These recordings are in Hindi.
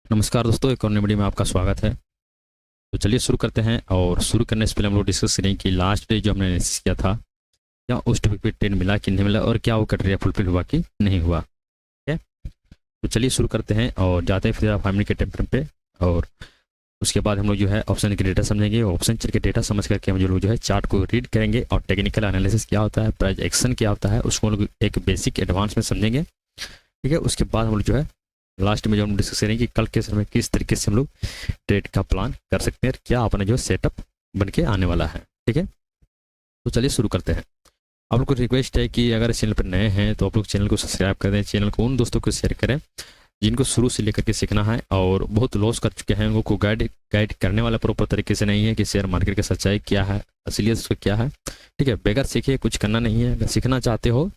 नमस्कार दोस्तों, एक और नई वीडियो में आपका स्वागत है। तो चलिए शुरू करते हैं। और शुरू करने से पहले हम लोग डिस्कस करेंगे कि लास्ट डे जो हमने एनालिसिस किया था, क्या उस टॉपिक पे ट्रेंड मिला कि नहीं मिला और क्या वो क्राइटेरिया फुलफिल हुआ कि नहीं हुआ। ठीक है, तो चलिए शुरू करते हैं और जाते हैं फिर 5 मिनट के टाइम फ्रेम पे। और उसके बाद हम लोग जो है ऑप्शन के डेटा समझेंगे। ऑप्शन के डेटा समझ करके हम लोग जो है चार्ट को रीड करेंगे और टेक्निकल एनालिसिस क्या होता है, प्राइस एक्शन क्या होता है, उसको हम लोग एक बेसिक एडवांस में समझेंगे। ठीक है, उसके बाद हम लोग जो है लास्ट में जो हम डिस्कस करेंगे कि कल के समय किस तरीके से हम लोग ट्रेड का प्लान कर सकते हैं, क्या अपना जो सेटअप बन के आने वाला है। ठीक है, तो चलिए शुरू करते हैं। आप लोग को रिक्वेस्ट है कि अगर चैनल पर नए हैं तो आप लोग चैनल को सब्सक्राइब कर दें, चैनल को उन दोस्तों को शेयर करें जिनको शुरू से लेकर के सीखना है और बहुत लॉस कर चुके हैं। उनको को गाइड करने वाला प्रॉपर तरीके से नहीं है कि शेयर मार्केट की सच्चाई क्या है, असलियत उसका क्या है। ठीक है, बगैर सीखे कुछ करना नहीं है। अगर सीखना चाहते हो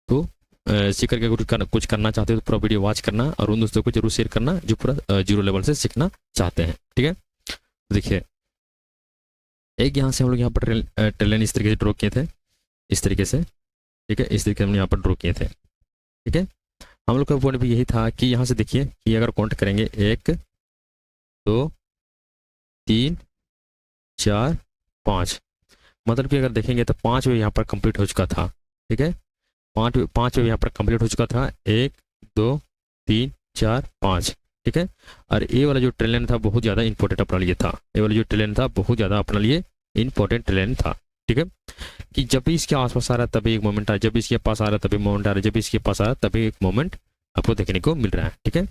तो सीख करके कुछ करना चाहते हो तो पूरा वीडियो वॉच करना और उन दोस्तों को जरूर शेयर करना जो पूरा जीरो लेवल से सीखना चाहते हैं। ठीक है, तो देखिए एक यहाँ से हम लोग यहाँ पर ट्रेन इस तरीके से ड्रॉ किए थे, इस तरीके से। ठीक है, इस तरीके से हम यहाँ पर ड्रॉ किए थे। ठीक है, हम लोग का पॉइंट भी यही था कि यहाँ से देखिए कि अगर काउंट करेंगे 1 2 3 4 5, मतलब कि अगर देखेंगे तो 5 वे यहाँ पर कंप्लीट हो चुका था। ठीक है, पाँच वे यहाँ पर कंप्लीट हो चुका था, 1 2 3 4 5। ठीक है, और ये वाला जो ट्रेन था बहुत ज़्यादा इंपॉर्टेंट अपना लिए था। ये वाला जो ट्रेन था बहुत ज़्यादा अपने लिए इंपॉर्टेंट ट्रेन था। ठीक है, कि जब भी इसके आसपास आ रहा है तभी एक मोमेंट आ रहा है, जब भी इसके पास आ रहा है तभी मोमेंट आ रहा है, जब भी इसके पास आ रहा है तभी एक मोमेंट आपको देखने को मिल रहा है। ठीक है,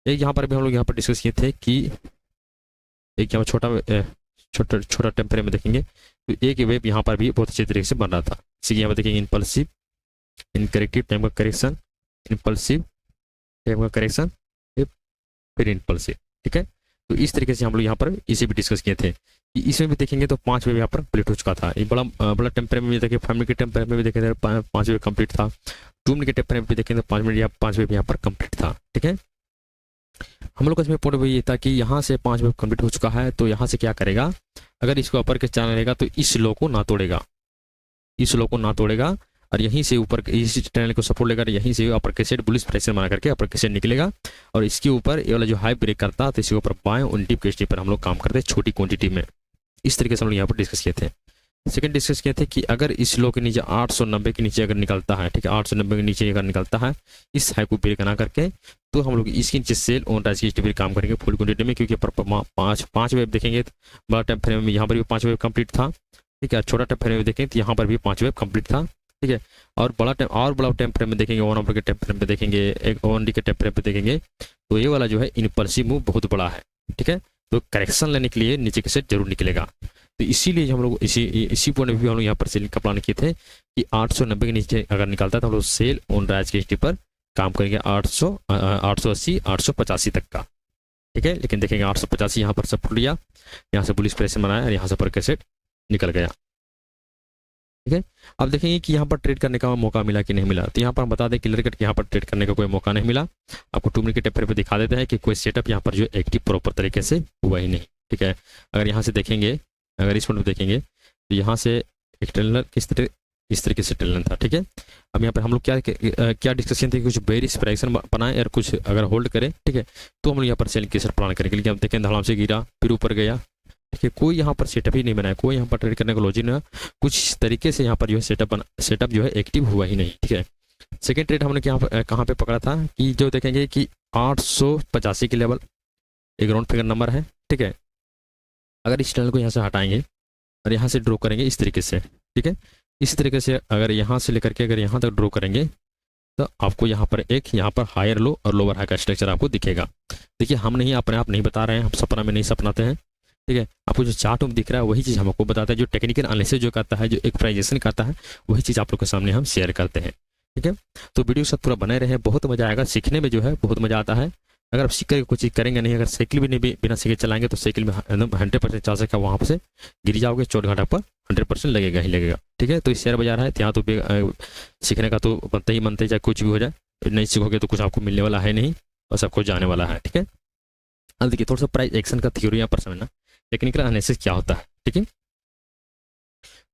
एक यहाँ पर भी हम लोग यहाँ पर डिस्कस किए थे कि एक यहाँ छोटा छोटा टेम्परेचर में देखेंगे तो एक वेव यहाँ पर भी बहुत अच्छे तरीके से बन रहा था। इसी यहाँ पर देखेंगे इम्पल्सिव, इनकरेक्टिव टाइम का करेक्शन, इम्पल्सिव टाइम का करेक्शन, फिर इम्पल्सिव। ठीक है, तो इस तरीके से हम लोग यहाँ पर इसे भी डिस्कस किए थे कि इसमें भी देखेंगे तो 5 वेव यहाँ पर कंप्लीट हो चुका था। ये बड़ा टेम्परेचर में भी देखिए, 5 मिनट के टेम्परेचर में भी देखे 5 वेव कंप्लीट था। 2 मिनट के टेम्परेचर में भी देखेंगे तो 5 वेव यहाँ पर कंप्लीट था। ठीक है, हम लोग का इसमें पॉइंट ये था कि यहाँ से 5 वेव कंप्लीट हो चुका है तो यहाँ से क्या करेगा, अगर इसको अपर के चैनल रहेगा तो इस लो को ना तोड़ेगा, इस लो को ना तोड़ेगा और यहीं से ऊपर इस चैनल को सपोर्ट लेकर यहीं से अपर के सेट बुलिश प्रेशर बना करके अपर के सेट निकलेगा और इसके ऊपर ये वाला जो हाई ब्रेक करता तो इसके ऊपर बाएं उल्टी के स्टेप पर हम लोग काम करते हैं छोटी क्वांटिटी में। इस तरीके से हम लोग यहाँ पर डिस्कस किए थे। सेकंड डिस्कस किए थे कि अगर इस लो के नीचे 890 के नीचे अगर निकलता है, ठीक है, 890 के नीचे अगर निकलता है इस हाई को ब्रेक ना करके तो हम लोग इसके नीचे सेल ऑन राइज की स्टेप काम करेंगे फुल क्वांटिटी में, क्योंकि पाँच वेव देखेंगे बड़ा टाइम फ्रेम में यहाँ पर भी 5 वेव कंप्लीट था। ठीक है, छोटा टाइम फ्रेम में देखेंगे तो यहाँ पर भी 5 वेव कंप्लीट था। ठीक है, और बड़ा टाइम फ्रेम में देखेंगे, 1 आवर के टाइम फ्रेम पे देखेंगे, एक 1 डे के टाइम फ्रेम पे देखेंगे तो ये वाला जो है इम्पल्सिव मूव बहुत बड़ा है। ठीक है, तो करेक्शन लेने के लिए नीचे के सेट जरूर निकलेगा। तो इसीलिए हम लोग इसी पॉइंट में भी हम लोग यहाँ पर सेलिंग का प्लान किए थे कि 890 के नीचे अगर निकलता है तो हम लोग सेल ऑन राइज के स्टेप पर काम करेंगे 880 885 तक का। ठीक है, लेकिन देखेंगे 885 यहाँ पर सपोर्ट लिया, यहाँ से बुलिश प्रेशर बनाया और यहाँ से पर के सेट निकल गया। ठीक है, अब देखेंगे कि यहाँ पर ट्रेड करने का मौका मिला कि नहीं मिला। तो यहाँ पर हम बता दें क्लियर कट कि यहाँ पर ट्रेड करने का कोई मौका नहीं मिला। आपको 2 मिनट के टेम्परेचर पे दिखा देते हैं कि कोई सेटअप यहाँ पर जो एक्टिव प्रॉपर तरीके से हुआ ही नहीं। ठीक है, अगर यहाँ से देखेंगे, अगर इस पॉइंट पर देखेंगे तो यहाँ से एक ट्रेलर इस तरीके से ट्रेलर था। ठीक है, अब यहाँ पर हम लोग क्या डिस्कशन थे, कुछ बेरिश प्राइक्शन बनाए और कुछ अगर होल्ड करें, ठीक है, तो हम लोग यहाँ पर सेलिंग के प्लान करेंगे। लेकिन अब देखें धड़ाम से गिरा फिर ऊपर गया। देखिए कोई यहाँ पर सेटअप ही नहीं बनाया, कोई यहाँ पर ट्रेड करने का लॉजिक नहीं, कुछ तरीके से यहाँ पर जो है सेटअप जो है एक्टिव हुआ ही नहीं। ठीक है, सेकंड ट्रेड हमने कहाँ पे पकड़ा था कि जो देखेंगे कि 885 के लेवल एक राउंड फिगर नंबर है। ठीक है, अगर इस चैनल को यहाँ से हटाएंगे और यहाँ से ड्रॉ करेंगे इस तरीके से, ठीक है, इस तरीके से अगर यहाँ से लेकर के अगर यहाँ तक ड्रॉ करेंगे तो आपको यहाँ पर हायर लो और लोअर हाई का स्ट्रक्चर आपको दिखेगा। देखिए हम नहीं अपने आप नहीं बता रहे हैं, हम सपना में नहीं सपनाते हैं। ठीक है, आपको जो चार्ट में दिख रहा है वही चीज़ हमको बताता है, जो टेक्निकल एनालिसिस जो करता है, जो एक्सप्राइजेशन करता है वही चीज़ आप लोग के सामने हम शेयर करते हैं। ठीक है, तो वीडियो के साथ पूरा बने रहे, बहुत मजा आएगा, सीखने में जो है बहुत मजा आता है। अगर आप सीख करके कुछ चीज़ करेंगे नहीं, अगर साइकिल भी नहीं बिना सीखे चलाएंगे तो साइकिल में एकदम 100% चांस है वहाँ से गिर जाओगे, चोट घाटा पर 100% लगेगा ही लगेगा। ठीक है, तो इस शेयर बाजार है तो यहाँ तो सीखने का तो बनते ही बनते, चाहे कुछ भी हो जाए, नहीं सीखोगे तो कुछ आपको मिलने वाला है नहीं और सब कुछ जाने वाला है। ठीक है, अब देखिए थोड़ा सा प्राइस एक्शन का थ्योरी यहाँ पर समझना, टेक्निकल एनालिसिस क्या होता है। ठीक है,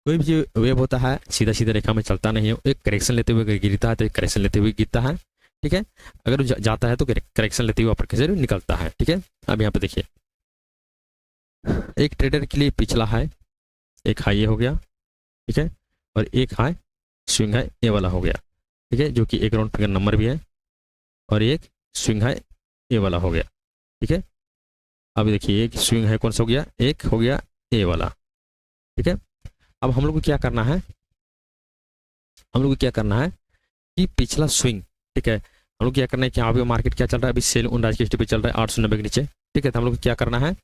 कोई भी वेव होता है सीधा सीधा रेखा में चलता नहीं है, एक करेक्शन लेते हुए गिरता है तो एक करेक्शन लेते हुए गिरता है। ठीक है। अगर वो जाता है तो करेक्शन लेते हुए अपर केस निकलता है, ठीक है। अब यहाँ पे देखिए, एक ट्रेडर के लिए पिछला हाई, एक हाई ये हो गया, ठीक है, और एक हाई स्विंग हाई ये वाला हो गया, ठीक है, जो कि एक राउंड फिगर नंबर भी है, और एक स्विंग हाई ये वाला हो गया, ठीक है। अब देखिए एक स्विंग हाई कौन सा हो गया, एक हो गया ए वाला, ठीक है। अब हम लोग को क्या करना है, हम लोग को क्या करना है कि पिछला स्विंग, ठीक है, हम लोग क्या करना है कि यहाँ पे मार्केट क्या चल रहा है, अभी सेल ऑन राइज पे चल रहा है 890 के नीचे, ठीक है। तो हम लोग को क्या करना है,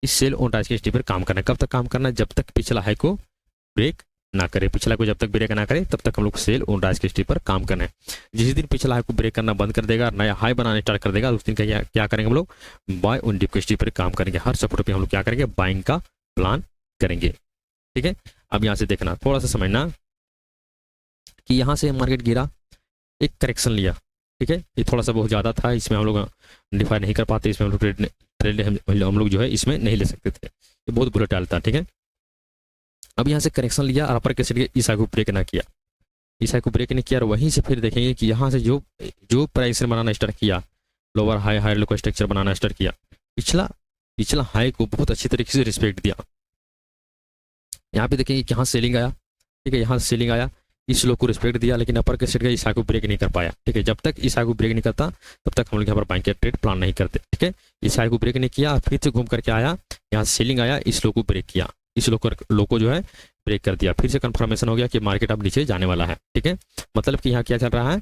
इस सेल ऑन राइज पर काम करना है। कब तक काम करना है, जब तक पिछला हाई को ब्रेक ना करे, पिछला को जब तक ब्रेक ना करे तब तक हम लोग सेल ऑन राइज के पर काम करना है। जिस दिन पिछला हाई को ब्रेक करना बंद कर देगा, नया हाई बनाने स्टार्ट कर देगा, उस दिन का क्या करेंगे हम लोग, बाय ऑन डिप के पर काम करेंगे। हर सपोर्ट पे हम लोग क्या करेंगे, बाइंग का प्लान करेंगे, ठीक है। अब यहाँ से देखना, थोड़ा सा समझना कि यहाँ से मार्केट गिरा, एक करेक्शन लिया, ठीक है, ये थोड़ा सा बहुत ज़्यादा था, इसमें हम लोग डिफाइन नहीं कर पाते, इसमें हम लोग ट्रेड हम लोग जो है इसमें नहीं ले सकते थे, ये बहुत वोलेटाइल था, ठीक है। अब यहाँ से करेक्शन लिया और अपर केस इस हाई को ब्रेक ना किया, इस हाई को ब्रेक नहीं किया, और वहीं से फिर देखेंगे कि यहाँ से जो जो प्राइस बनाना स्टार्ट किया, लोअर हाई हाई लो का स्ट्रक्चर बनाना स्टार्ट किया, पिछला हाई को बहुत अच्छी तरीके से रिस्पेक्ट दिया। यहाँ पे देखेंगे कि यहाँ सेलिंग आया, ठीक है, यहाँ से सेलिंग आया, इस लो को रिस्पेक्ट दिया, लेकिन अपर के सेट का इस हाई को ब्रेक नहीं कर पाया, ठीक है। जब तक इस हाई को ब्रेक नहीं करता तब तक हम लोग यहाँ पर बाइंग का ट्रेड प्लान नहीं करते, ठीक है। इस हाई को ब्रेक नहीं किया, फिर से घूम करके आया, यहाँ से सेलिंग आया, इस लो को ब्रेक किया, इस लो को जो है ब्रेक कर दिया, फिर से कंफर्मेशन हो गया कि मार्केट अब नीचे जाने वाला है, ठीक है। मतलब कि यहाँ क्या चल रहा है,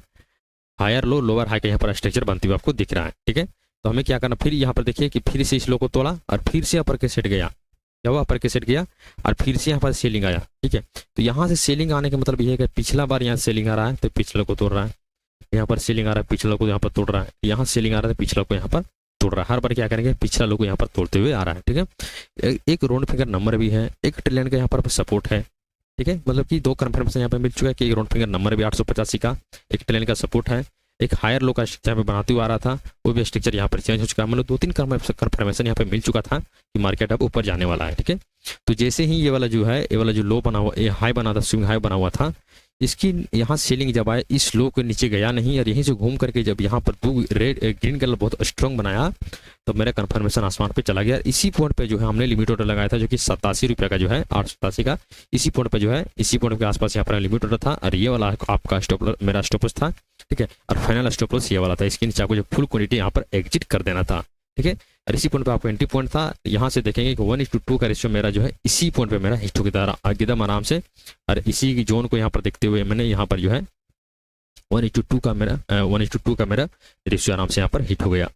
हायर लो लोअर हाई का यहाँ पर स्ट्रक्चर बनते हुए आपको दिख रहा है, ठीक है। तो हमें क्या करना, फिर यहाँ पर देखिए कि फिर से इस लो को तोड़ा और फिर से अपर के सेट गया, क्या हुआ, अपर के सेट गया और फिर से यहाँ पर सेलिंग आया, ठीक है। तो यहाँ से सेलिंग आने का मतलब ये है कि पिछला बार यहाँ सेलिंग आ रहा है तो पिछले को तोड़ रहा है, यहाँ पर सेलिंग आ रहा है पिछला को यहाँ पर तोड़ रहा है, यहाँ सेलिंग आ रहा है तो पिछला को यहाँ पर तोड़ रहा है, हर बार क्या करेंगे, पिछला लोग को यहाँ पर तोड़ते हुए आ रहा है, ठीक है। एक राउंड फिगर नंबर भी है, एक ट्रेंड का यहाँ पर सपोर्ट है, ठीक है। मतलब कि दो कन्फर्मेशन यहाँ पर मिल चुका है कि एक राउंड फिगर नंबर भी 885 का, एक ट्रेंड का सपोर्ट है, एक हायर लो का स्ट्रक्चर में बनाते हुए आ रहा था, वो भी स्ट्रक्चर यहाँ पर चेंज हो चुका है, मतलब 2-3 कन्फर्मेशन यहाँ पे मिल चुका था कि मार्केट अब ऊपर जाने वाला है, ठीक है। तो जैसे ही ये वाला जो है, ये वाला जो लो बना हुआ, ये हाई बना था, स्विंग हाई बना हुआ था, इसकी यहाँ सेलिंग जब आए, इस लो के नीचे गया नहीं, और यहीं से घूम करके जब यहाँ पर ग्रीन कलर बहुत स्ट्रॉन्ग बनाया तो मेरा कंफर्मेशन आसमान पे चला गया। इसी पॉइंट पे जो है हमने लिमिट ऑर्डर लगाया था, जो कि 87 रुपये का जो है, 887 का, इसी पॉइंट पे जो है, इसी पॉइंट के आसपास यहाँ पर लिमिट ऑर्डर था, और ये वाला आपका मेरा स्टॉप लॉस था, ठीक है, और फाइनल स्टॉप लॉस ये वाला था। इसके नीचे आपको जो फुल क्वांटिटी यहाँ पर एग्जिट कर देना था, ठीक है। और इसी पॉइंट पे आपको एंट्री पॉइंट था, यहाँ से देखेंगे कि 1:2 का रेशियो मेरा जो है इसी पॉइंट पे मेरा हिट हो गया एकदम आराम से, और इसी जोन को यहाँ पर देखते हुए मैंने यहाँ पर जो है 1:2 का मेरा रेशियो आराम से यहाँ पर हिट हो गया।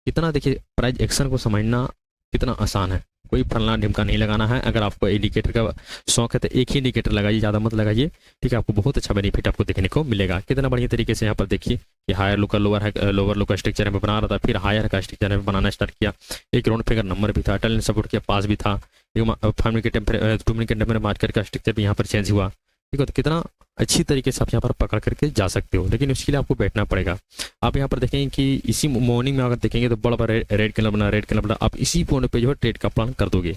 कितना देखिए प्राइस एक्शन को समझना कितना आसान है, कोई फलना ढिमका नहीं लगाना है। अगर आपको इंडिकेटर का शौक है तो एक ही इंडिकेटर लगाइए, ज़्यादा मत लगाइए, ठीक है। आपको बहुत अच्छा बेनिफिट आपको देखने को मिलेगा। कितना बढ़िया तरीके से यहाँ पर देखिए कि हायर लो का लोअर लो का स्ट्रक्चर में बना रहा था, फिर हायर का स्ट्रक्चर में बनाना स्टार्ट किया, एक राउंड फिगर नंबर भी था, टर्न सपोर्ट किया, पास भी था, 5 मिनट के 2 मिनट के टेम्पर मार्केट का स्ट्रक्चर भी यहाँ पर चेंज हुआ, ठीक है। तो कितना अच्छी तरीके से आप यहाँ पर पकड़ करके जा सकते हो, लेकिन उसके लिए आपको बैठना पड़ेगा। आप यहाँ पर देखेंगे कि इसी मॉर्निंग में अगर देखेंगे तो बड़ा बड़ा रेड कलर बना, आप इसी पॉइंट पे जो है ट्रेड का प्लान कर दोगे।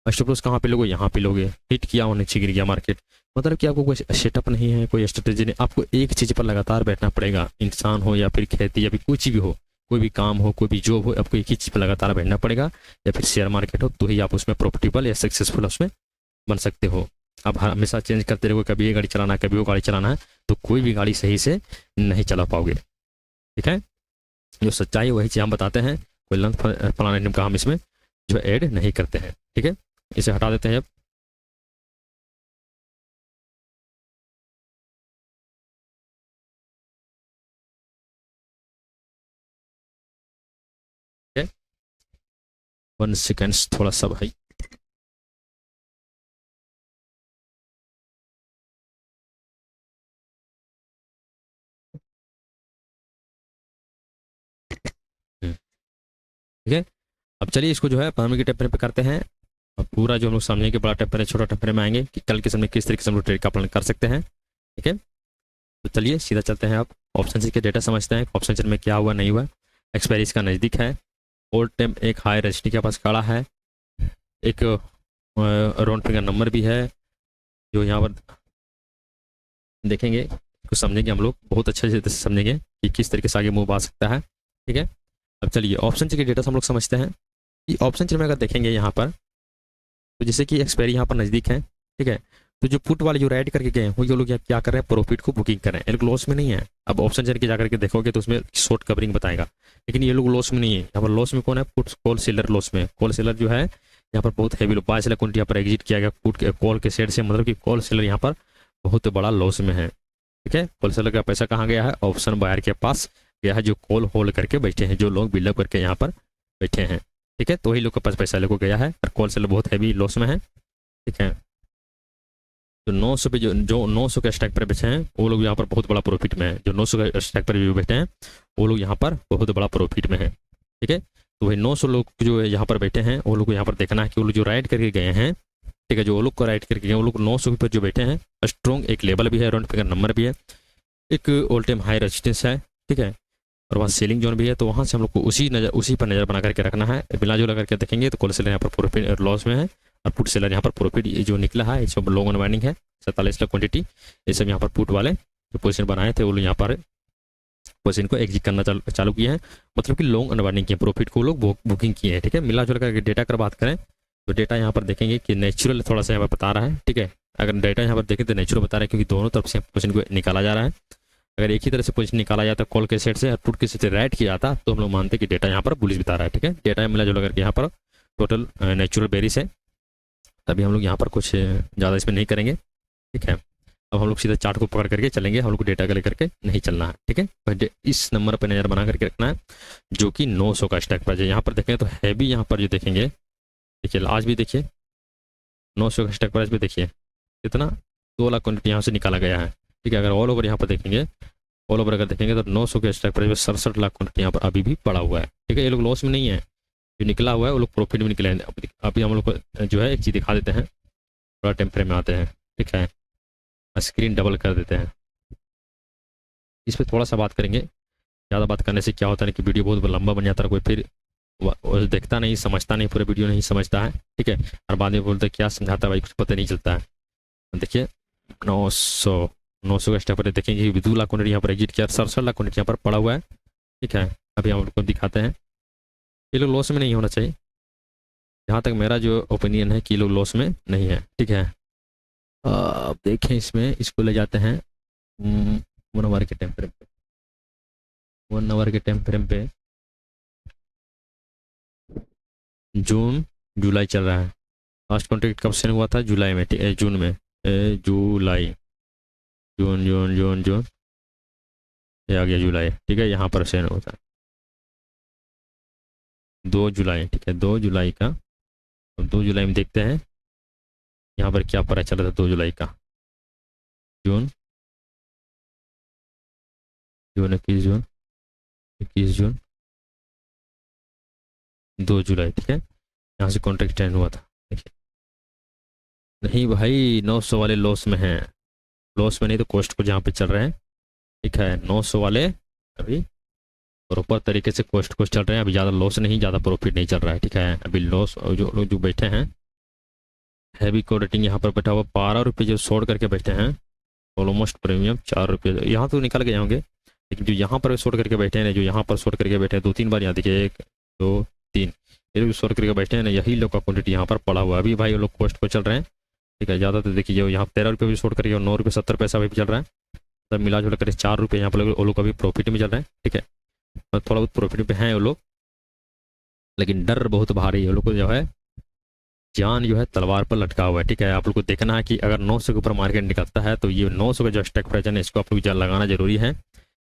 स्टॉप लॉस कहाँ पे लोगे, यहाँ पे लोगे, हिट किया और नीचे गिर गया मार्केट, मतलब कि आपको कोई सेटअप नहीं है, कोई स्ट्रेटेजी नहीं, आपको एक चीज़ पर लगातार बैठना पड़ेगा। इंसान हो या फिर खेती या फिर कुछ भी हो, कोई भी काम हो, कोई भी जॉब हो, आपको एक ही चीज़ पर लगातार बैठना पड़ेगा, या फिर शेयर मार्केट हो, तो ही आप उसमें प्रॉफिटेबल या सक्सेसफुल उसमें बन सकते हो। आप हमेशा चेंज करते रहोगे, कभी ये गाड़ी चलाना है, कभी वो गाड़ी चलाना है, तो कोई भी गाड़ी सही से नहीं चला पाओगे, ठीक है। जो सच्चाई है वही चीज़ हम बताते हैं, कोई लंच फलाना नियम का हम इसमें जो ऐड नहीं करते हैं, ठीक है। इसे हटा देते हैं अब। ठीक है, 1 सेकेंड्स थोड़ा सा भाई। ठीक है, अब चलिए इसको जो है 5 मिनट के टेम्परे पे करते हैं। अब पूरा जो हम लोग समझेंगे, बड़ा टेम्परे छोटा टेम्परे में आएंगे कि कल के समय किस तरीके से हम लोग ट्रेड का प्लान कर सकते हैं, ठीक है। तो चलिए सीधा चलते हैं, अब ऑप्शन के डेटा समझते हैं, ऑप्शन में क्या हुआ नहीं हुआ। एक्सपायरी इसका नज़दीक है, ओल्ड टाइम एक हाई रजिस्ट्री के पास खड़ा है, एक राउंड फिगर नंबर भी है जो यहाँ पर देखेंगे को समझेंगे हम लोग, बहुत अच्छे से समझेंगे कि किस तरीके से आगे मूव आ सकता है। ठीक है, अब चलिए ऑप्शन चेन के डेटा हम लोग समझते हैं कि ऑप्शन चेन में अगर देखेंगे यहाँ पर, तो जैसे कि एक्सपायरी यहाँ पर नज़दीक है। ठीक है, तो जो पुट वाले जो राइट करके गए हैं वो ये लोग क्या कर रहे हैं, प्रॉफिट को बुकिंग कर रहे हैं, ये लोग लॉस में नहीं है। अब ऑप्शन चेन के जाकर के देखोगे तो उसमें शॉर्ट कवरिंग बताएगा, लेकिन ये लोग लॉस में नहीं है। यहाँ पर लॉस में कौन है, पुट कॉल सेलर लॉस में। कॉल सेलर जो है यहाँ पर बहुत हैवी बाय सेलर क्वांटिटी यहाँ पर एग्जिट किया गया पुट के कॉल के सेट से, मतलब कि कॉल सेलर यहाँ पर बहुत बड़ा लॉस में है। ठीक है, कॉल सेलर का पैसा कहाँ गया है, ऑप्शन बायर के पास गया है, जो कॉल होल्ड करके बैठे हैं, जो लोग बिल्डअप करके यहाँ पर बैठे हैं। ठीक है, तो वही लोग के पास पैसा लेको गया है और कॉल सेलर बहुत हैवी लॉस में है। ठीक है, तो 900 पे जो 900 के स्टैक पर बैठे हैं वो लोग यहाँ पर बहुत बड़ा प्रॉफिट में है। जो 900 के स्टैक पर भी बैठे हैं वो लोग यहाँ पर बहुत बड़ा प्रॉफिट में है। ठीक है, तो वही 900 लोग जो है यहाँ पर बैठे हैं वो लोग को यहाँ पर देखना है कि वो लोग जो राइड करके गए हैं, ठीक है, जो वो लोग को राइड करके गए वो लोग 900 पर जो बैठे हैं, स्ट्रॉन्ग एक लेवल भी है, राउंड फिगर नंबर भी है, एक ऑल टाइम हाई रेजिस्टेंस है। ठीक है, और वहाँ सेलिंग जोन भी है, तो वहाँ से हम लोग को उसी पर नज़र बना करके रखना है। मिला जुला करके देखेंगे तो कॉल सेलर यहाँ पर प्रॉफिट लॉस में है और पुट सेलर यहाँ पर प्रॉफिट जो निकला है, इस लॉन्ग अनवाइंडिंग है 47 लाख क्वांटिटी। ये सब यहाँ पर पुट वाले जो पोजीशन बनाए थे वो लोग यहाँ पर पोजीशन को एग्जिट करना चालू किए हैं, मतलब कि लॉन्ग अनवाइंडिंग किए, प्रॉफिट को लोग बुकिंग किए हैं। ठीक है, मिला जुला करके डेटा कर बात करें तो डेटा यहाँ पर देखेंगे कि नेचुरल थोड़ा सा यहाँ पर बता रहा है। ठीक है, अगर डेटा यहाँ पर देखें तो नेचुरल बता रहा है, क्योंकि दोनों तरफ से पोजीशन को निकाला जा रहा है। अगर एक ही तरह से पोजीशन निकाला जाता कॉल के सेट से और पुट के सेट से राइट किया जाता तो हम लोग मानते हैं कि डेटा यहाँ पर बुलिश बता रहा है। ठीक है, डेटा मिला जुला करके यहाँ पर टोटल नेचुरल बेरिस है, तभी हम लोग यहाँ पर कुछ ज़्यादा इसमें नहीं करेंगे। ठीक है, अब हम लोग सीधा चार्ट को पकड़ करके चलेंगे, हम लोग को डेटा को लेकर के नहीं चलना है। ठीक है, पर इस नंबर पर नज़र बना करके रखना है जो कि 900 का स्टैक प्राइस है। यहाँ पर देखें तो हैवी यहाँ पर जो देखेंगे, देखिए आज भी देखिए 900 का स्टैक प्राइस भी देखिए कितना 2 लाख क्वांटिटी यहाँ से निकाला गया है। ठीक है, अगर ऑल ओवर यहाँ पर देखेंगे, ऑल ओवर अगर देखेंगे तो 900 के स्टैक प्राइस में 67 लाख क्वांटिटी यहाँ पर अभी भी पड़ा हुआ है। ठीक है, ये लोग लॉस में नहीं है, जो निकला हुआ है वो लोग प्रॉफिट में निकले हैं। अभी हम लोग को जो है एक चीज़ दिखा देते हैं, थोड़ा टाइम फ्रेम में आते हैं। ठीक है, स्क्रीन डबल कर देते हैं, इस पर थोड़ा सा बात करेंगे। ज़्यादा बात करने से क्या होता है कि वीडियो बहुत लंबा बन जाता है, कोई फिर देखता नहीं, समझता नहीं, पूरा वीडियो नहीं समझता है। ठीक है, और बाद में बोलते क्या समझाता है भाई, कुछ पता नहीं चलता है। देखिए 900 का स्टेप पर देखेंगे 2 लाख क्वांटिटी यहाँ पर एग्जिट किया, 67 लाख क्वांटिटी यहाँ पर पड़ा हुआ है। ठीक है, अभी हम लोग को दिखाते हैं, ये लोग लॉस में नहीं होना चाहिए, जहाँ तक मेरा जो ओपिनियन है कि लोग लॉस में नहीं है। ठीक है, अब देखें इसमें, इसको ले जाते हैं 1 आवर के टाइम फ्रेम पे, 1 आवर के टाइम फ्रेम पे जून जुलाई चल रहा है। लास्ट कॉन्ट्रैक्ट कब सेल हुआ था, जुलाई में। ठीक है, जून में, जुलाई, जून जून जून जून, ये आ गया जुलाई। ठीक है, यहाँ पर सेल होता है 2 जुलाई। ठीक है, 2 जुलाई का, 2 जुलाई में देखते हैं यहाँ पर क्या पता चला था 2 जुलाई का, जून 21 जून 21 जून 2 जुलाई। ठीक है, यहाँ से कॉन्ट्रैक्ट स्टैंड हुआ था। देखिए नहीं भाई, 900 वाले लॉस में हैं, लॉस में नहीं तो कॉस्ट को जहाँ पे चल रहे हैं। ठीक है, 900 वाले अभी प्रॉपर तरीके से कॉस्ट को चल रहे हैं, अभी ज़्यादा लॉस नहीं, ज़्यादा प्रॉफिट नहीं चल रहा है। ठीक है, अभी लॉस जो लोग जो बैठे हैं, हैवी को रेटिंग यहाँ पर बैठा हुआ 12 रुपये जो शॉर्ट करके बैठे हैं, ऑलमोस्ट प्रीमियम 4 रुपये, यहाँ तो निकल गए होंगे, लेकिन जो यहाँ पर शॉर्ट करके बैठे हैं, जो यहाँ पर शॉर्ट करके बैठे हैं 2-3 बार, यहाँ देखिए 1 2 3, ये लोग शॉर्ट करके बैठे हैं ना, यही लोग का क्वांटिटी यहाँ पर पड़ा हुआ है। अभी भाई वो लोग कॉस्ट को चल रहे हैं। ठीक है, ज़्यादा तो देखिए यहाँ 13 रुपये भी शॉर्ट करके और 9 रुपये 70 पैसा भी चल रहा है, तब मिला जुला कर 4 रुपये यहाँ पर वो लोग अभी प्रॉफिट में चल रहे हैं। ठीक है, थोड़ा बहुत प्रॉफिट पे हैं वो लोग, लेकिन डर बहुत भारी है वो लोग को, जो है जान जो है तलवार पर लटका हुआ है। ठीक है, आप लोग को देखना है कि अगर 900 के ऊपर मार्केट निकलता है तो ये 900 का जो स्टॉक प्राइस है इसको आप लोग लगाना जरूरी है।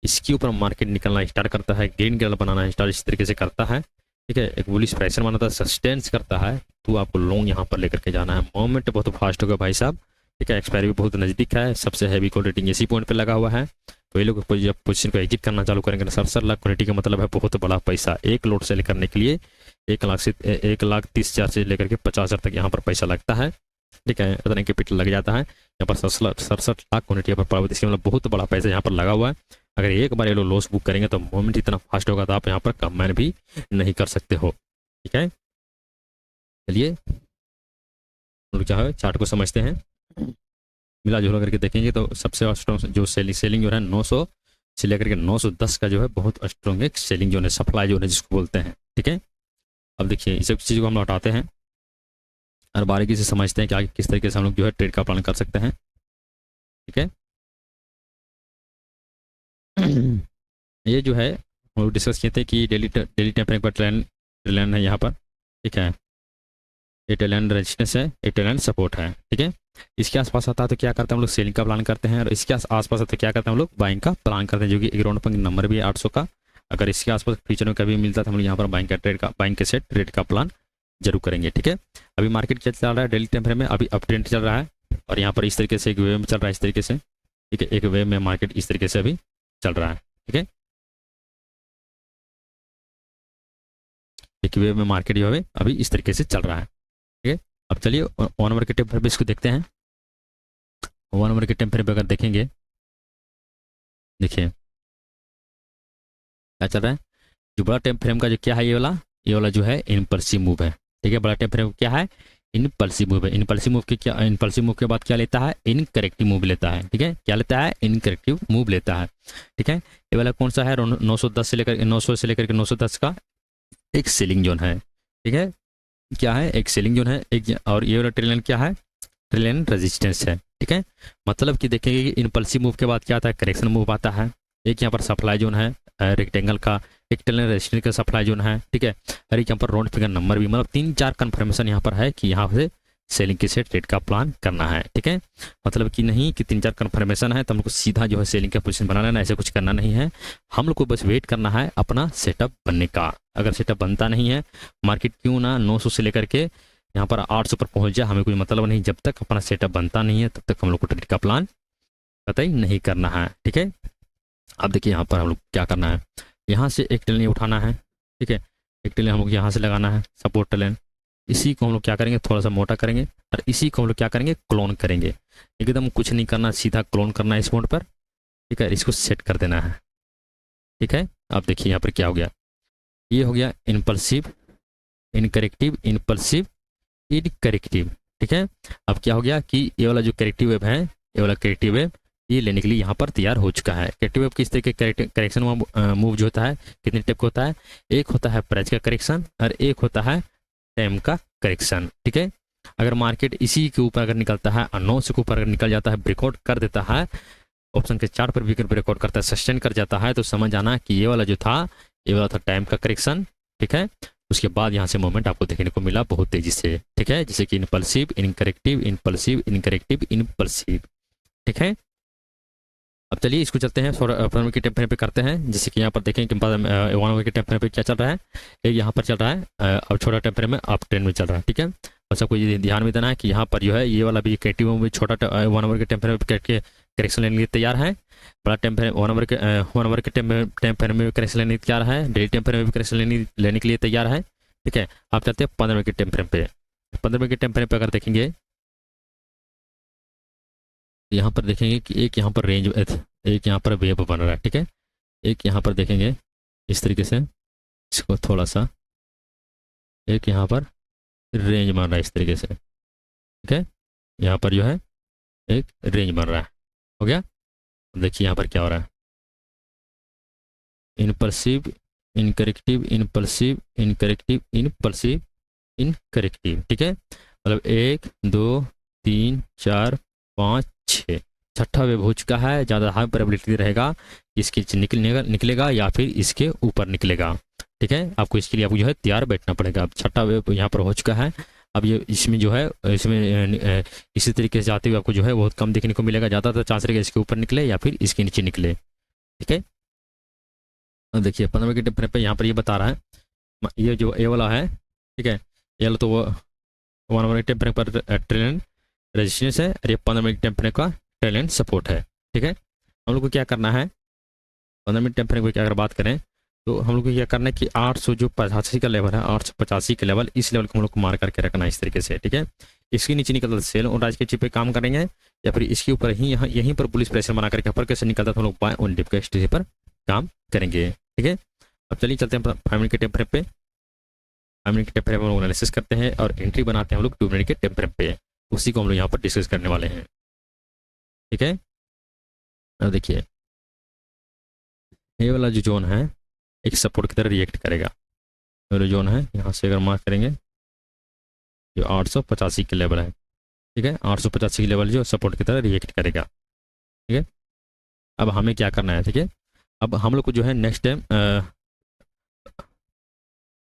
इसके ऊपर मार्केट निकलना स्टार्ट करता है, ग्रीन कैंडल बनाना स्टार्ट इस तरीके से करता है। ठीक है, एक बुलिश प्रेशर बनाता है, सस्टेंस करता है, तो आपको लॉन्ग यहाँ पर लेकर के जाना है। मोमेंट बहुत फास्ट होगा भाई साहब। ठीक है, एक्सपायरी भी बहुत नज़दीक है, सबसे हैवी कॉल रेटिंग इसी पॉइंट पे लगा हुआ है, तो ये लोग जब पोजीशन को एग्जिट करना चालू करेंगे ना, 67 लाख क्वांटिटी का मतलब है बहुत बड़ा पैसा। एक लोड सेल करने के लिए 1,30,000 से लेकर के 50,000 तक यहाँ पर पैसा लगता है। ठीक है, इतना कैपिटल लग जाता है यहाँ पर, 67 लाख क्वांटिटी पर पड़ा हुआ, इसके मतलब बहुत बड़ा पैसा यहाँ पर लगा हुआ है। अगर एक बार ये लोग लॉस बुक करेंगे तो मोमेंट इतना फास्ट होगा तो आप यहाँ पर कंबाइन भी नहीं कर सकते हो। ठीक है, चलिए हम लोग क्या है चार्ट को समझते हैं। मिला जुला करके देखेंगे तो सबसे स्ट्रॉन्ग जो सेलिंग जो है 900 से लेकर के 910 का जो है बहुत स्ट्रॉन्ग एक सेलिंग जो है, सप्लाई जो है जिसको बोलते हैं। ठीक है, अब देखिए इस सब चीज़ को हम लौटाते हैं और बारीकी से समझते हैं कि आगे किस तरीके से हम लोग जो है ट्रेड का प्लान कर सकते हैं। ठीक है, ये जो है हम लोग डिस्कस किए थे कि डेली टाइम फ्रेम पर ट्रेंड है यहाँ पर। ठीक है, ये ट्रेंड रेजिस्टेंस है, ये ट्रेंड सपोर्ट है। ठीक है, इसके आसपास आता है तो क्या करते हैं हम लोग, सेलिंग का प्लान करते हैं, और इसके आसपास आता है तो क्या करते हैं हम लोग, बाइंग का प्लान करते हैं, जो कि एक राउंड पर नंबर भी है 800 का। अगर इसके आसपास फ्यूचर में कभी मिलता है तो हम लोग यहाँ पर बाइंग के सेट ट्रेड का प्लान जरूर करेंगे। ठीक है, अभी मार्केट क्या चल रहा है डेली टाइम फ्रेम में, अभी अप ट्रेंड चल रहा है और यहाँ पर इस तरीके से एक वेव में चल रहा है, इस तरीके से। ठीक है, एक वेव में मार्केट इस तरीके से अभी चल रहा है। ठीक है, एक वेव में मार्केट जो है अभी इस तरीके से चल रहा है। ठीक है, अब चलिए 1 आवर के टाइम फ्रेम पे इसको देखते हैं। 1 आवर के टाइम फ्रेम पे अगर देखेंगे, देखिए क्या चल रहा है, जो बड़ा टाइम फ्रेम का जो क्या है, ये वाला जो है इनपल्सिव मूव है। ठीक है, बड़ा टाइम फ्रेम क्या है, इनपल्सिव मूव है। इनपल्सिव मूव के बाद क्या लेता है, इनकरेक्टिव मूव लेता है। ठीक है, क्या लेता है, इनकरेक्टिव मूव लेता है। ठीक है, ये वाला कौन सा है, 910 से लेकर 900 से लेकर के 910 का एक सेलिंग जोन है। ठीक है, क्या है, एक सेलिंग जोन है एक, और ये वाला ट्रेलियन क्या है, ट्रेलियन रेजिस्टेंस है। ठीक है, मतलब कि देखेंगे कि इनपल्सिव मूव के बाद क्या आता है, करेक्शन मूव आता है। एक यहाँ पर सप्लाई जोन है रेक्टेंगल का, एक ट्रेलियन रेजिस्टेंस का सप्लाई जोन है। ठीक है, और एक यहाँ पर राउंड फिगर नंबर भी, मतलब 3-4 कन्फर्मेशन यहाँ पर है कि यहाँ से सेलिंग के से ट्रेड का प्लान करना है। ठीक है, मतलब कि नहीं कि 3-4 कन्फर्मेशन है तो हम लोग को सीधा जो है सेलिंग का पोजीशन बना लेना, ऐसे कुछ करना नहीं है। हम लोग को बस वेट करना है अपना सेटअप बनने का। अगर सेटअप बनता नहीं है, मार्केट क्यों ना 900 से लेकर के यहाँ पर 800 पर पहुंच जाए, हमें कोई मतलब नहीं। जब तक अपना सेटअप बनता नहीं है तब तक हम लोग को ट्रेड का प्लान कतई नहीं करना है। ठीक है, अब देखिए यहाँ पर हम लोग क्या करना है, यहाँ से एक टेलन उठाना है। ठीक है, एक टेलन हम लोग यहाँ से लगाना है, सपोर्ट टेलन। इसी को हम लोग क्या करेंगे, थोड़ा सा मोटा करेंगे, और इसी को हम लोग क्या करेंगे, क्लोन करेंगे। एकदम कुछ नहीं करना, सीधा क्लोन करना है इस पॉइंट पर। ठीक है, इसको सेट कर देना है। ठीक है, अब देखिए यहाँ पर क्या हो गया, ये हो गया इनपल्सिव, इनकरेक्टिव, इनपल्सिव, इनकरेक्टिव। ठीक है, अब क्या हो गया कि ये वाला जो करेक्टिव वेव है, ये वाला करेक्टिव वेव ये लेने के लिए यहाँ पर तैयार हो चुका है। करेक्टिव वेव किस तरीके करेक्शन मूव जो होता है, कितने टाइप का होता है, एक होता है प्राइस का करेक्शन और एक होता है टाइम का करेक्शन। ठीक है, अगर मार्केट इसी के ऊपर अगर निकलता है और 900 के ऊपर अगर निकल जाता है, ब्रेकआउट कर देता है, ऑप्शन के चार्ट पर भी ब्रेकआउट करता है, सस्टेन कर जाता है, तो समझ आना कि ये वाला जो था, ये वाला था टाइम का करेक्शन। ठीक है, उसके बाद यहाँ से मूवमेंट आपको देखने को मिला बहुत तेजी से। ठीक है, जैसे कि इनपल्सिव, इनकरेक्टिव, इनपल्सिव, इनकरेक्टिव, इनपल्सिव। ठीक है, अब चलिए इसको चलते हैं फॉरवर्ड के टेम्परेचर पे करते हैं। जैसे कि यहाँ पर देखें कि 1 आवर के टेम्परेचर पे क्या चल रहा है, एक यहाँ पर चल रहा है अब छोटा टेम्परेचर में अप ट्रेंड में चल रहा है। ठीक है, और सबको ये ध्यान में देना है कि यहाँ पर जो है ये वाला भी क्रिएटिव में छोटा 1 आवर के टेम्परेचर पे करेक्शन लेने के लिए तैयार है। बड़ा टेम्परेचर 1 आवर के टेम्परेचर में करेक्शन लेने तैयार है, डेली टेम्परेचर में भी करेक्शन लेने के लिए तैयार है। ठीक है, आप चलते हैं 15 मिनट के टेम्परेचर पे। 15 मिनट के टेम्परेचर पे अगर देखेंगे, यहाँ पर देखेंगे कि एक यहाँ पर रेंज, एक यहाँ पर वेव बन रहा है। ठीक है, एक यहाँ पर देखेंगे इस तरीके से, इसको थोड़ा सा, एक यहाँ पर रेंज बन रहा है इस तरीके से। ठीक है, यहाँ पर जो है एक रेंज बन रहा है, हो गया। देखिए यहाँ पर क्या हो रहा है, इनपल्सिव, इनकरेक्टिव, इनपल्सिव, इनकरेक्टिव, इनपल्सिव, इनकरेक्टिव। ठीक है, मतलब 1 2 3 4 5 6, छठा वेव हो चुका है। ज़्यादा हाई प्रोबेबिलिटी रहेगा इसके निकलेगा या फिर इसके ऊपर निकलेगा। ठीक है, आपको इसके लिए आपको जो है तैयार बैठना पड़ेगा। अब छठा वेव यहाँ पर हो चुका है, अब ये इसमें जो है इसमें इसी तरीके से जाते हुए आपको जो है बहुत कम देखने को मिलेगा। ज़्यादातर चांस रहेगा इसके ऊपर निकले या फिर इसके नीचे निकले। ठीक है, देखिए 15 के टेम्परेचर पे यहाँ पर ये बता रहा है, ये जो ए वाला है, ठीक है, ये वाला तो वो 1 आवर टेम्परेचर पर ट्रेंड रेजिस्टेंस है, और ये 15 मिनट टेम्परेचर का ट्रेंड सपोर्ट है। ठीक है, हम लोग को क्या करना है, 15 मिनट टेम्परेचर की अगर बात करें तो हम लोग को क्या करना है कि 800 जो 85 का लेवल है, 885 का लेवल, इस लेवल को हम लोग को मार करके रखना है इस तरीके से। ठीक है, इसके नीचे निकलता सेल और राज के चिप पे काम करेंगे, या फिर इसके ऊपर ही यहीं पर पुलिस प्रेशर बना करके अपर कैसे निकलता तो हम लोग बाय ऑन डिप के स्टेज पर काम करेंगे। ठीक है, अब चलिए चलते हैं 5 मिनट के टेम्परेचर पे। 5 मिनट के टेम्परेचर हम लोग एनालिसिस करते हैं और एंट्री बनाते हैं हम लोग 2 मिनट के टेम्परेचर पे, उसी को हम लोग यहाँ पर डिस्कस करने वाले हैं। ठीक है। अब देखिए ये वाला जो जोन है एक सपोर्ट की तरह रिएक्ट करेगा। ये वाला जोन है यहाँ से अगर मार्क करेंगे जो 885 के लेवल है, ठीक है, 885 की लेवल जो सपोर्ट की तरह रिएक्ट करेगा। ठीक है, अब हमें क्या करना है, ठीक है, अब हम लोग को जो है नेक्स्ट टाइम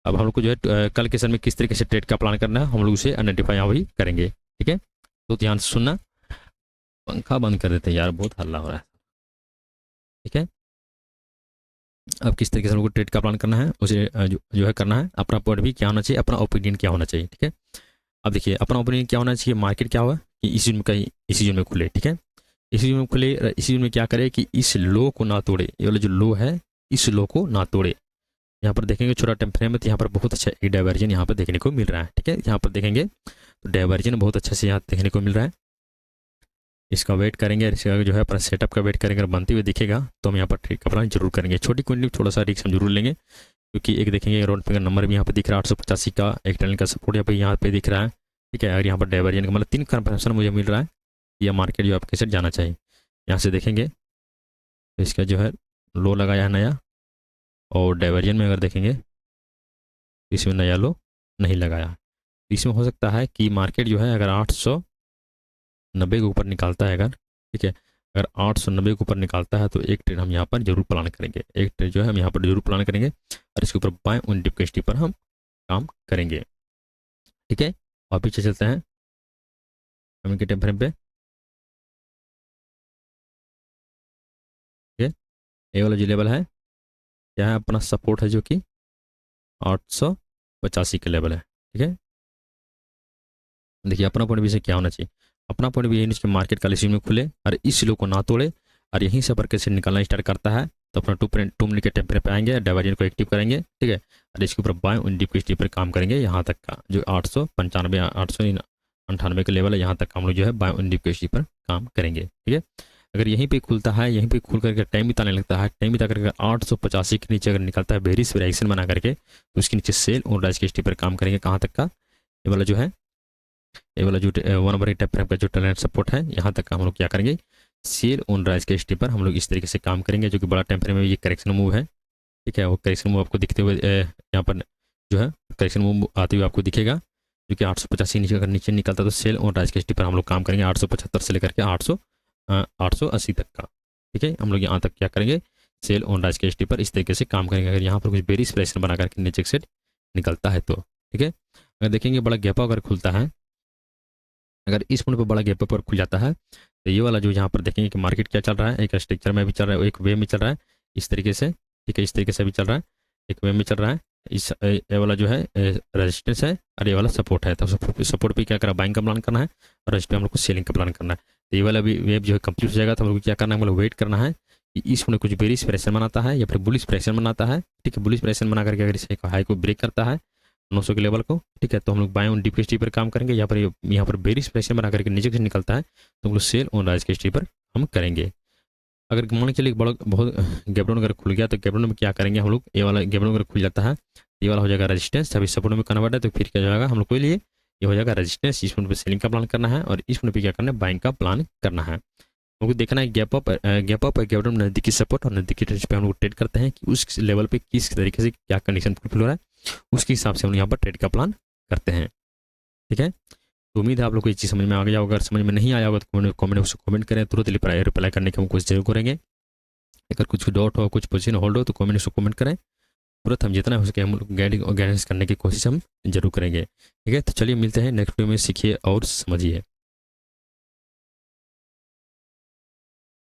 अब हम लोग को जो है कल के समय में किस तरीके से ट्रेड का प्लान करना है हम लोग उसे आइडेंटिफाई यहाँ वही करेंगे। ठीक है, तो ध्यान से सुनना। पंखा बंद कर देते हैं यार, बहुत हल्ला हो रहा है। ठीक है, अब किस तरीके से हम लोग को ट्रेड का प्लान करना है उसे जो है करना है। अपना पॉइंट भी क्या होना चाहिए, अपना ओपिनियन क्या होना चाहिए। ठीक है, अब देखिए अपना ओपिनियन क्या होना चाहिए, मार्केट क्या हुआ कि इसी में कहीं इसी जोन में खुले। ठीक है, इसी जोन में खुले, इसी जोन में क्या करे कि इस लो को ना तोड़े। ये वाला जो लो है इस लो को ना तोड़े। यहाँ पर देखेंगे छोटा टाइम फ्रेम है तो यहाँ पर बहुत अच्छा एक डाइवर्जन यहाँ पर देखने को मिल रहा है। ठीक है, यहाँ पर देखेंगे तो डाइवर्जन बहुत अच्छे से यहाँ देखने को मिल रहा है। इसका वेट करेंगे, इसका जो है अपना सेटअप का वेट करेंगे, अगर बनते हुए दिखेगा तो हम यहाँ पर ट्रेड का प्लान जरूर करेंगे। छोटी क्वांटिटी थोड़ा सा रिस्क हम जरूर लेंगे, क्योंकि एक देखेंगे राउंड फिगर नंबर भी यहाँ पर दिख रहा है 885 का, एक टनल का सपोर्ट यहाँ पे दिख रहा है। ठीक है, अगर यहाँ पर डाइवर्जन का मतलब 3 कंफर्मेशन मुझे मिल रहा है, यह मार्केट जो आपके साथ जाना चाहिए। यहाँ से देखेंगे तो इसका जो है लो लगाया है नया, और डाइवर्जन में अगर देखेंगे इसमें नया लो नहीं लगाया। इसमें हो सकता है कि मार्केट जो है अगर 890 के ऊपर निकालता है, अगर ठीक है, अगर 890 के ऊपर निकालता है तो एक ट्रेड हम यहाँ पर जरूर प्लान करेंगे, एक ट्रेड जो है हम यहाँ पर जरूर प्लान करेंगे और इसके ऊपर बाय ऑन डिप कैस्टी पर हम काम करेंगे। ठीक है, और पीछे चलते हैं कमी के टाइम फ्रेम पे। ठीक है, ये वाला जो लेवल है क्या है, अपना सपोर्ट है जो कि 885 का लेवल है। ठीक है, देखिए अपना पॉइंट भी से क्या होना चाहिए, अपना पॉइंट भी यही कि मार्केट कल इसी में खुले और इस लो को ना तोड़े, और यहीं से पर से निकलना स्टार्ट करता है तो अपना 2 मिनट के टेम्परेचर पे आएंगे, डाइवर्जन को एक्टिव करेंगे। ठीक है, और इसके ऊपर बाय ऑन डिप कैस्टी पर काम करेंगे यहाँ तक का जो 895 898 के लेवल है, यहाँ तक हम लोग जो है बाय ऑन डिप कैस्टी पर काम करेंगे। ठीक है, अगर यहीं पे खुलता है, यहीं पे खुल करके टाइम बिताने लगता है, टाइम बिता करके 885 के नीचे अगर निकलता है बेरिश रिएक्शन बना करके, तो उसके नीचे सेल और राइज कैस्टी पर काम करेंगे। कहाँ तक का, ये वाला जो है, ये वाला जो 1/8 टाइप का जो टर्न सपोर्ट है यहाँ तक का हम लोग क्या करेंगे, सेल ऑन राइज कैस्टी पर हम लोग इस तरीके से काम करेंगे, जो कि बड़ा टाइम फ्रेम में ये करेक्शन मूव है। ठीक है, वो करेक्शन मूव आपको दिखते हुए यहाँ पर जो है करेक्शन मूव आते हुए आपको दिखेगा, जो कि 885 नीचे अगर नीचे निकलता है तो सेल ऑन राइज कैस्टी पर हम लोग काम करेंगे 875 से लेकर के 880 तक का। ठीक है, हम लोग यहाँ तक क्या करेंगे, सेल ऑन राइज कैस्टी पर इस तरीके से काम करेंगे। अगर यहाँ पर कुछ बेरिश प्रेशर बना करके नीचे से निकलता है तो ठीक है, अगर देखेंगे बड़ा गैप अगर खुलता है, अगर इस पॉइंट पर बड़ा गैप पर खुल जाता है तो ये वाला जो यहाँ पर देखेंगे कि मार्केट क्या चल रहा है, एक स्ट्रक्चर में भी चल रहा है, एक वे में चल रहा है इस तरीके से। ठीक है, इस तरीके से भी चल रहा है, एक वे में चल रहा है। इस ये वाला जो है रेजिस्टेंस है और ये वाला सपोर्ट है, तो सपोर्ट पे क्या करा, बाइंग का प्लान करना है और रेजिस्टेंस पे हम लोग को सेलिंग का प्लान करना है। तो ये वाला भी वेब जो है कंप्लीट हो जाएगा तो हम लोग क्या करना है, हम लोग वेट करना है कि इस पॉइंट कुछ बेरिश प्रेशर बनाता है या फिर बुलिश प्रेशर बनाता है। ठीक है, बुलिश प्रेशर बना करके अगर इस हाई को ब्रेक करता है 900 के लेवल को, ठीक है, तो हम लोग बाय ऑन डिप कैस्टी पर काम करेंगे। यहाँ पर बेरिश प्रेशर बना करके नीचे से निकलता है तो हम लोग सेल ऑन राइज कैस्टी पर हम करेंगे। अगर मान के चलिए बड़ा बहुत गैपडाउन अगर खुल गया तो गैपडाउन में क्या करेंगे हम लोग, ये वाला गैपडाउन अगर खुल जाता है ये वाला हो जाएगा रेजिस्टेंस, अभी सपोर्ट में कन्वर्ट है तो फिर क्या जाएगा हम लोग के लिए ये हो जाएगा रेजिस्टेंस। इस पॉइंट पे सेलिंग का प्लान करना है और इस पॉइंट पे क्या करना है, बाइंग का प्लान करना है। हमको देखना है गैप अप और गैपडाउन नजदीकी सपोर्ट और नजदीकी ट्रेड पे हम लोग ट्रेड करते हैं कि उस लेवल पे किस तरीके से क्या कंडीशन फुलफिल हो रहा है, उसके हिसाब से हम यहाँ पर ट्रेड का प्लान करते हैं। ठीक है, तो उम्मीद है आप लोग को ये चीज़ समझ में आ गया होगा। अगर समझ में नहीं आया होगा तो कमेंट करें, तुरंत रिप्लाई करने की हम कोशिश जरूर करेंगे। अगर कुछ डाउट हो, कुछ पोजीशन होल्ड हो तो कमेंट करें, तुरंत हम जितना हो सके हम लोग गाइडेंस करने की कोशिश हम जरूर करेंगे। ठीक है, तो चलिए मिलते हैं नेक्स्ट वीडियो में, सीखिए और समझिए।